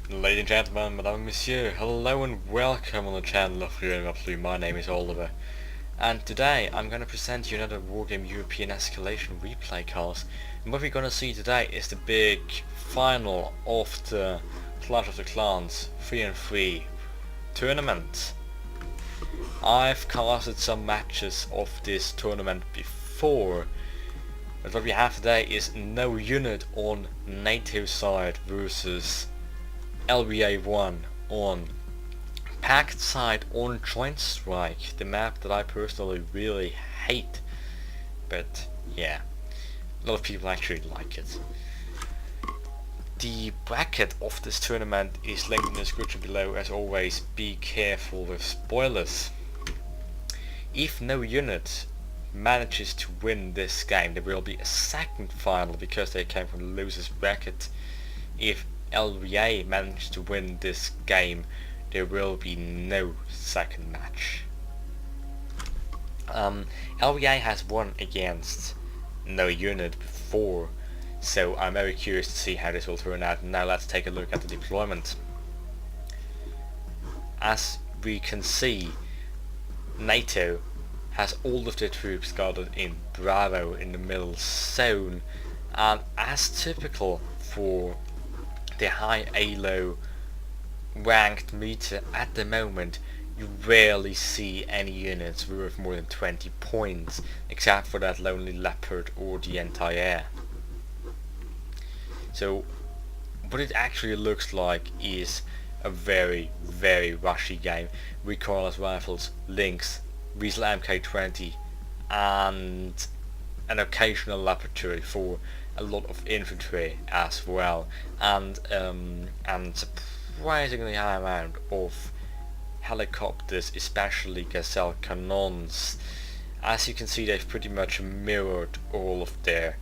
Ladies and gentlemen, madame and monsieur, hello and welcome on the channel of Wargame. My name is Oliver, and today I'm going to present you another Wargame European Escalation replay cast. And what we're going to see today is the big final of the Clash of the Clans 3-3 tournament. I've casted some matches of this tournament before, but what we have today is no unit on NATO side versus LBA1 on Pact side on Joint Strike, the map that I personally really hate, but yeah, a lot of people actually like it. The bracket of this tournament is linked in the description below. As always, be careful with spoilers. If no unit manages to win this game, there will be a second final because they came from the losers bracket. If LBA managed to win this game, there will be no second match. LBA has won against no unit before, so I'm very curious to see how this will turn out. Now let's take a look at the deployment. As we can see, NATO has all of their troops gathered in Bravo in the middle zone, and as typical for the high ALO ranked meter at the moment, you rarely see any units worth more than 20 points, except for that Lonely Leopard or the Entire. So what it actually looks like is a very rushy game. Recoilless rifles, Lynx, Weasel MK20 and an occasional laboratory for a lot of infantry as well, and surprisingly high amount of helicopters, especially Gazelle cannons. As you can see, they've pretty much mirrored all of their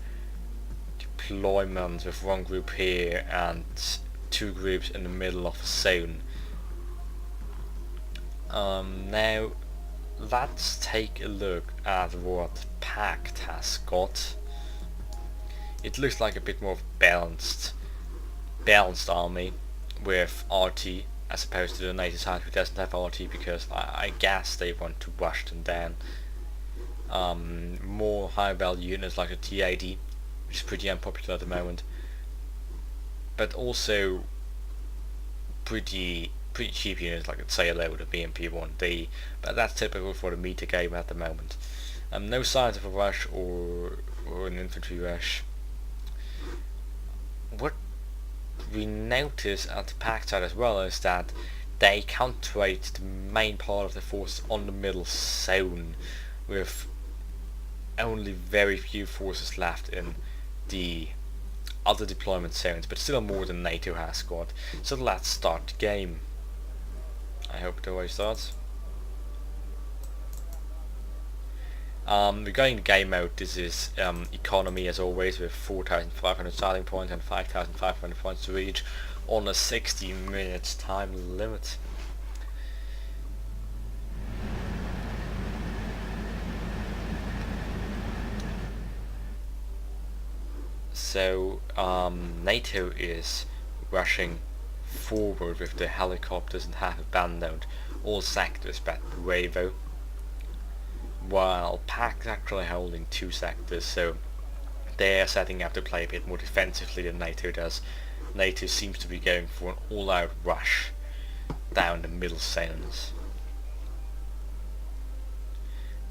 deployments with one group here and two groups in the middle of a zone. Now let's take a look at what Pact has got. It looks like a bit more balanced army with RT as opposed to the NATO side who doesn't have RT because I guess they want to rush them down. More high value units like the T80, which is pretty unpopular at the moment, but also pretty cheap units like the CLO or the BMP-1D, but that's typical for the meta game at the moment. No signs of a rush or an infantry rush. What we notice at the Pact side as well is that they concentrate the main part of the forces on the middle zone, with only very few forces left in the other deployment zones, but still more than NATO has got. So let's start the game. I hope the way starts. Regarding the game mode, this is economy as always, with 4,500 starting points and 5,500 points to reach on a 60 minutes time limit. So NATO is rushing forward with the helicopters and have abandoned all sectors but Bravo, while Pact is actually holding two sectors, so they're setting up to play a bit more defensively than NATO does. NATO seems to be going for an all-out rush down the middle zones.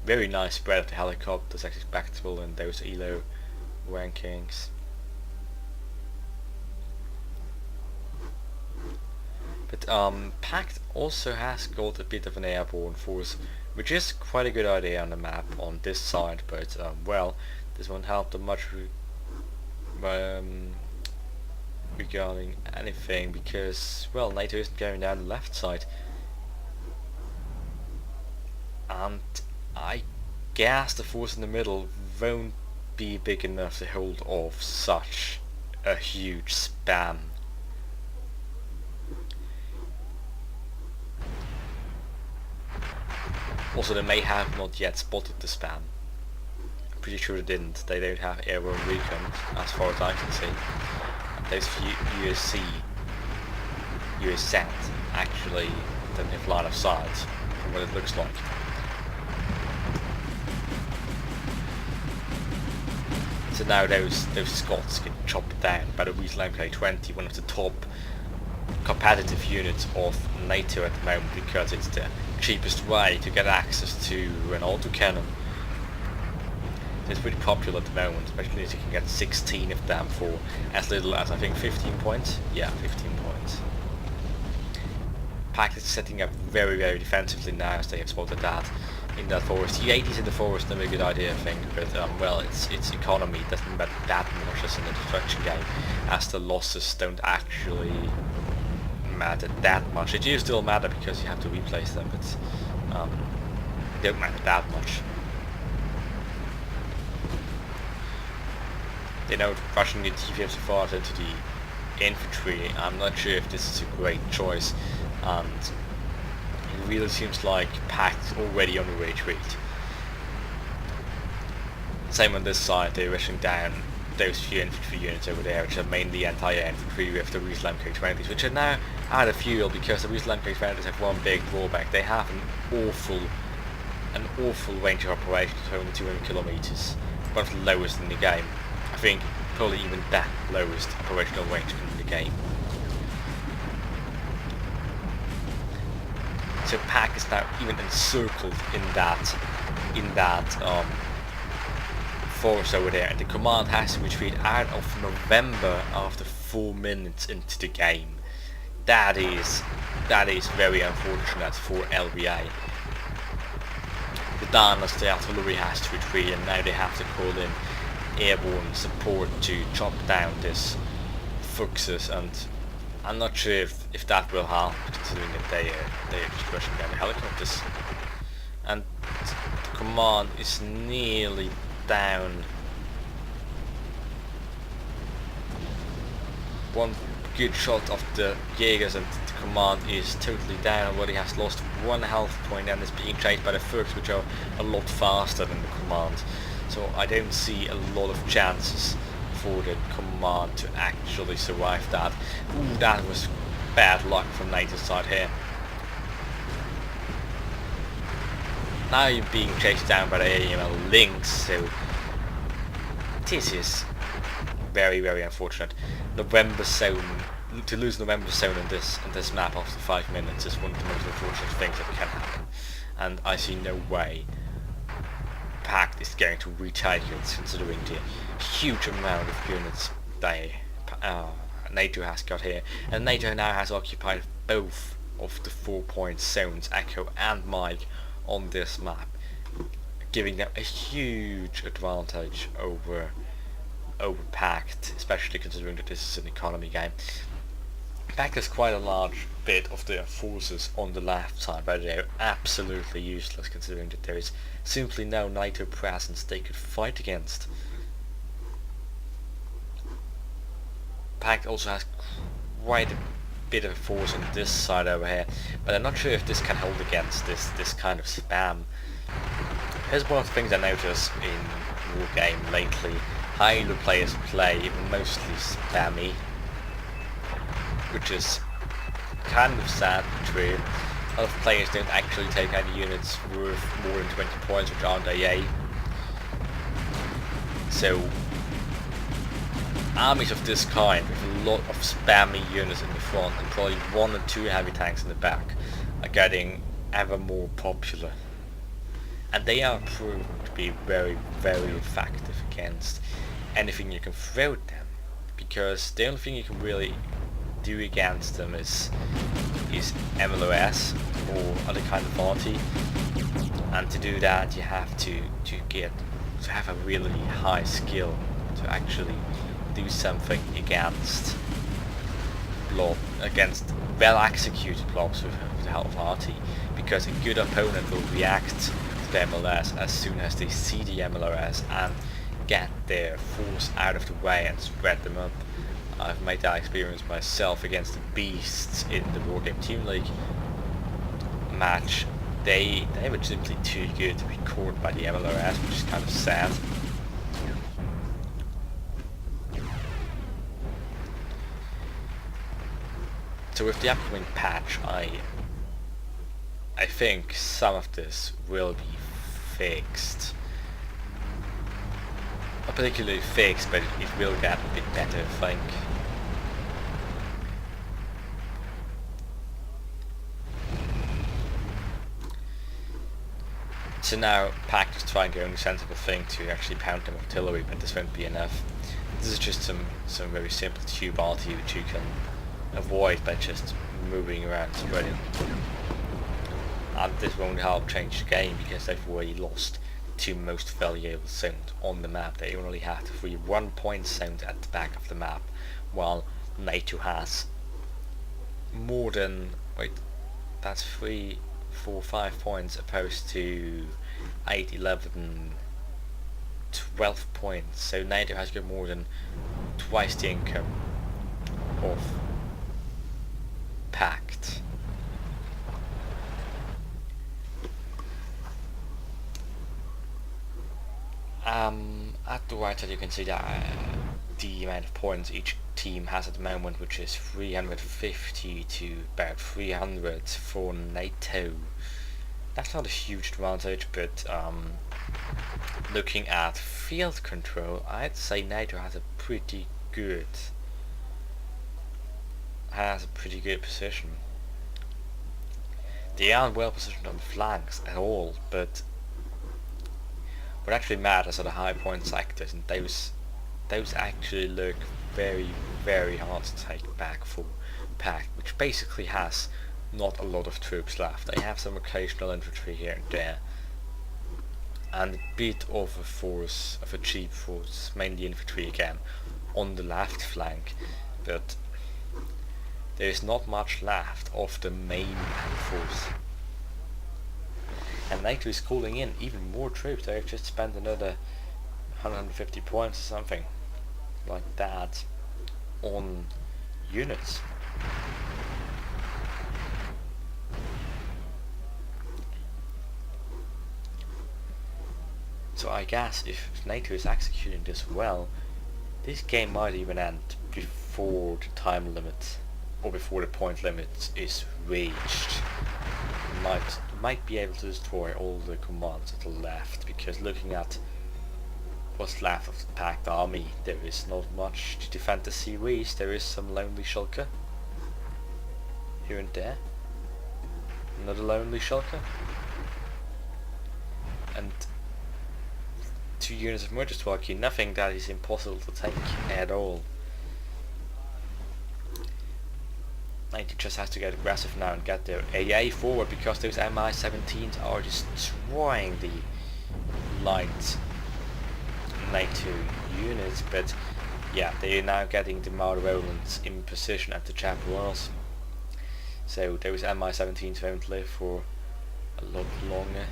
Very nice spread of the helicopters, as expectable in those ELO rankings. But Pact also has got a bit of an airborne force, which is quite a good idea on the map on this side, but well, this won't help them much regarding anything because, well, NATO isn't going down the left side, and I guess the force in the middle won't be big enough to hold off such a huge spam. Also, they may have not yet spotted the spam. I'm pretty sure they didn't. They don't have airborne recon, as far as I can see. There's USC you sent actually don't have line of sight from what it looks like. So now those Scots get chopped down by the Weasel MK20, one of the top competitive units of NATO at the moment, because it's the cheapest way to get access to an autocannon. It's pretty popular at the moment, especially as you can get 16 of them for as little as I think 15 points. Yeah, 15 points. Pact is setting up very defensively now, as they have spotted that in that forest. The 80s in the forest, never a good idea, I think, but well, it's economy. It doesn't matter that much as in the destruction game, as the losses don't actually matter that much. It do still matter because you have to replace them, but they don't matter that much. They know rushing the TVF so far into the infantry. I'm not sure if this is a great choice, and it really seems like Pact's already on the retreat. Same on this side, they're rushing down those few infantry units over there, which are mainly anti-infantry with the Weasel MK20s, which are now out of fuel because the Weasel MK20s have one big drawback. They have an awful range of operations of only 200 kilometers, one of the lowest in the game. I think probably even that lowest operational range in the game. So Pact is now even encircled in that forest over there, and the command has to retreat out of November after 4 minutes into the game. That is very unfortunate for LBA. The Danas, the artillery, has to retreat, and now they have to call in airborne support to chop down this Fuchses, and I'm not sure if that will help, considering that they are just rushing down the helicopters. And the command is nearly down. One good shot of the Jaegers and the command is totally down, already has lost 1 health point and is being chased by the Fuchs, which are a lot faster than the command. So I don't see a lot of chances for the command to actually survive that. Ooh, that was bad luck from NATO's side here. Now you're being chased down by the AML Lynx, so this is very unfortunate. November zone, to lose November zone in this map after 5 minutes is one of the most unfortunate things that can happen, and I see no way Pact is going to retake it, considering the huge amount of units NATO has got here, and NATO now has occupied both of the 4-point zones, Echo and Mike, on this map, giving them a huge advantage over Pact, especially considering that this is an economy game. Pact has quite a large bit of their forces on the left side, but they're absolutely useless considering that there is simply no NATO presence they could fight against. Pact also has quite a bit of a force on this side over here, but I'm not sure if this can hold against this kind of spam. Here's one of the things I noticed in Wargame lately. Halo players play mostly spammy, which is kind of sad but true. A lot of players don't actually take any units worth more than 20 points which aren't AA. So armies of this kind with a lot of spammy units in the front and probably 1 or 2 heavy tanks in the back are getting ever more popular. And they are proved to be very effective against anything you can throw at them, because the only thing you can really do against them is MLOS or other kind of party, and to do that you have to have a really high skill to actually do something against well executed blobs with the help of RT, because a good opponent will react to the MLS as soon as they see the MLS and get their force out of the way and spread them up. I've made that experience myself against the beasts in the Wargame Team League match. They were simply too good to be caught by the MLRS, which is kind of sad. So with the upcoming patch, I think some of this will be fixed. Not particularly fixed, but it will get a bit better, I think. So now Pact is trying the only sensible thing to actually pound them with artillery, but this won't be enough. This is just some very simple tube arty which you can avoid by just moving around spreading. And this won't help change the game because they've already lost the two most valuable zones on the map. They only have the 3 1-point zones at the back of the map, while NATO has more than, wait, that's 3, 4, 5 points opposed to 8, 11, 12 points. So NATO has got more than twice the income of Pact. At the right side you can see that the amount of points each team has at the moment, which is 350 to about 300 for NATO. That's not a huge advantage, but looking at field control, I'd say NATO has a pretty good position. They aren't well positioned on the flanks at all, but what actually matters are the high point sectors, and those actually look very, very hard to take back for Pact, which basically has not a lot of troops left. They have some occasional infantry here and there, and a bit of a cheap force, mainly infantry again, on the left flank, but there is not much left of the main force. And NATO is calling in even more troops. They've just spent another 150 points or something like that on units. So I guess if NATO is executing this well, this game might even end before the time limit, or before the point limit is reached. Might be able to destroy all the commands that are left, because looking at what's left of the Pact army, there is not much to defend the seaways. There is some lonely shulker here and there, another lonely shulker, and 2 units of murder strike, nothing that is impossible to take at all. NATO just has to get aggressive now and get their AA forward, because those Mi-17s are destroying the light NATO units. But yeah, they are now getting the Marlowlands in position at the Chaparrals, so those Mi-17s won't live for a lot longer.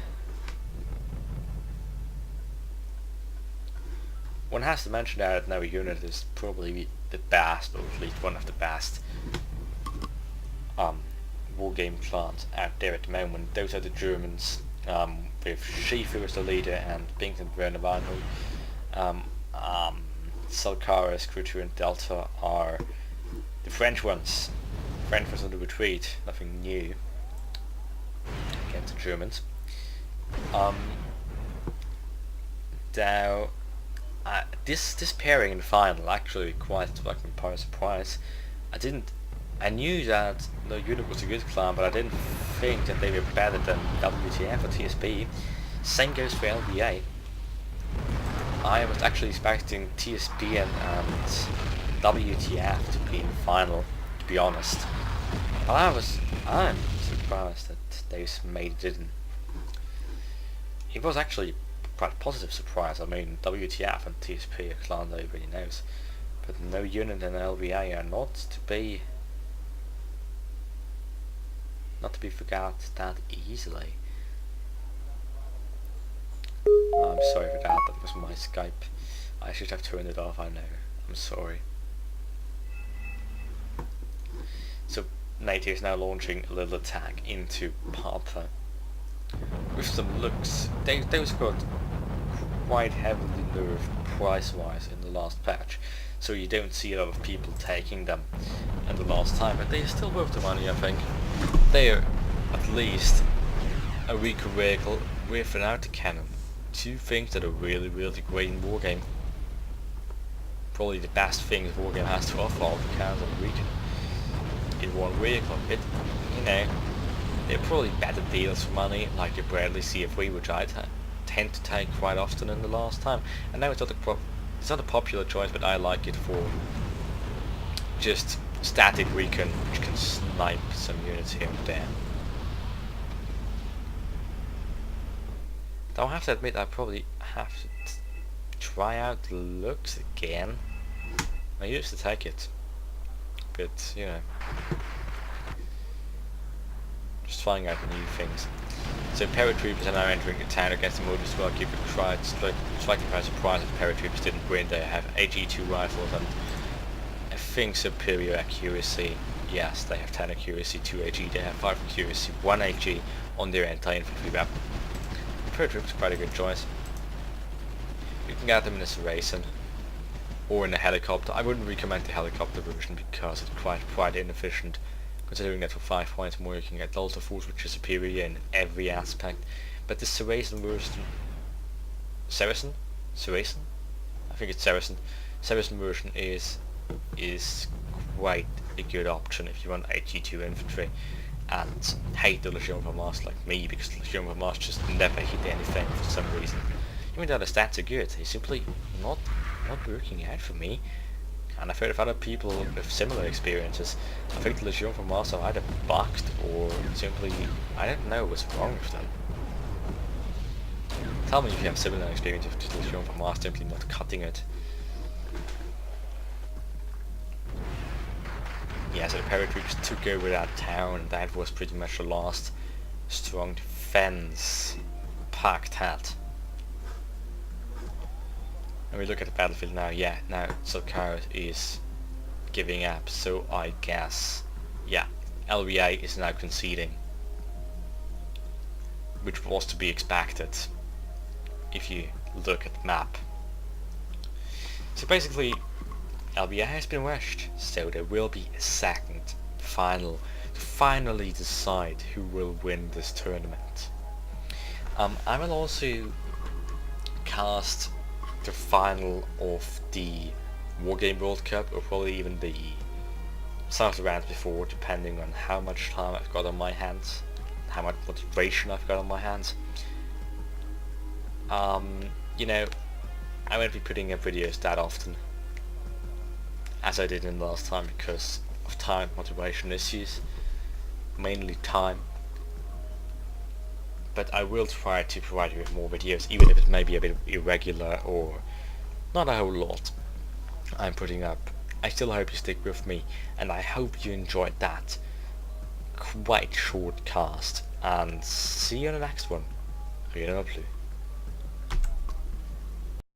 One has to mention that no unit is probably the best, or at least one of the best Wargame clans out there at the moment. Those are the Germans, with Schäfer as the leader and Bington Brennebanel. Salkaris, Krutu and Delta are the French ones. French ones on the retreat, nothing new against the Germans. Now, this pairing in the final actually quite took me by surprise. I knew that the unit was a good clan, but I didn't think that they were better than WTF or TSP. Same goes for LBA. I was actually expecting TSP and WTF to be in the final, to be honest. But I'm surprised that those made it in. It was actually quite a positive surprise. I mean, WTF and TSP are clans everybody knows, but no unit and LBA are not to be forgot that easily. I'm sorry for that, that was my Skype. I should have turned it off, I know. I'm sorry. So NATO is now launching a little attack into Papa. With some looks, those got quite heavily nerfed price-wise in the last patch. so you don't see a lot of people taking them in the last time, but they are still worth the money, I think. They are at least a weaker vehicle with an autocannon. Two things that are really great in Wargame. Probably the best things Wargame has to offer, autocannons and weaken in one vehicle. It, you know, they're probably better deals for money, like the Bradley CF3, which I tend to take quite often in the last time. I know it's not a popular choice, but I like it for just static recon, which can snipe some units here and there. Though I have to admit, I probably have to try out the looks again. I used to take it, but you know, just trying out new things. So paratroopers are now entering the town against the Modus as well. Give it a try. It's slightly by surprise if paratroopers didn't win. They have HE2 rifles and I think superior accuracy. Yes, they have 10 accuracy, 2 HE. They have 5 accuracy, 1 HE on their anti-infantry weapon. Paratroopers is quite a good choice. You can get them in a Escalation or in a helicopter. I wouldn't recommend the helicopter version because it's quite inefficient. Considering that for 5 points more you can get Delta Force, which is superior in every aspect. But the Saracen version... Saracen? I think it's Saracen. Saracen version is quite a good option if you want HE2 infantry and hate the Legion of Mars like me, because Legion of Mars just never hit anything for some reason. Even though the stats are good, they're simply not working out for me. And I've heard of other people with similar experiences. I think the Legion from Mars are either bugged or simply, I don't know what's wrong with them. Tell me if you have similar experience with the Legion from Mars simply not cutting it. Yeah, so the paratroopers took over that town, and that was pretty much the last strong defense Pact had. And we look at the battlefield now, yeah, now Sarkar is giving up, so I guess, yeah, LBA is now conceding. Which was to be expected, if you look at the map. So basically, LBA has been rushed, so there will be a second final to finally decide who will win this tournament. I will also cast the final of the Wargame World Cup, or probably even some of the rounds before, depending on how much time I've got on my hands, how much motivation I've got on my hands. You know, I won't be putting up videos that often as I did in the last time because of time motivation issues, mainly time. But I will try to provide you with more videos, even if it may be a bit irregular or not a whole lot I'm putting up. I still hope you stick with me, and I hope you enjoyed that quite short cast, and see you on the next one. Rien plus.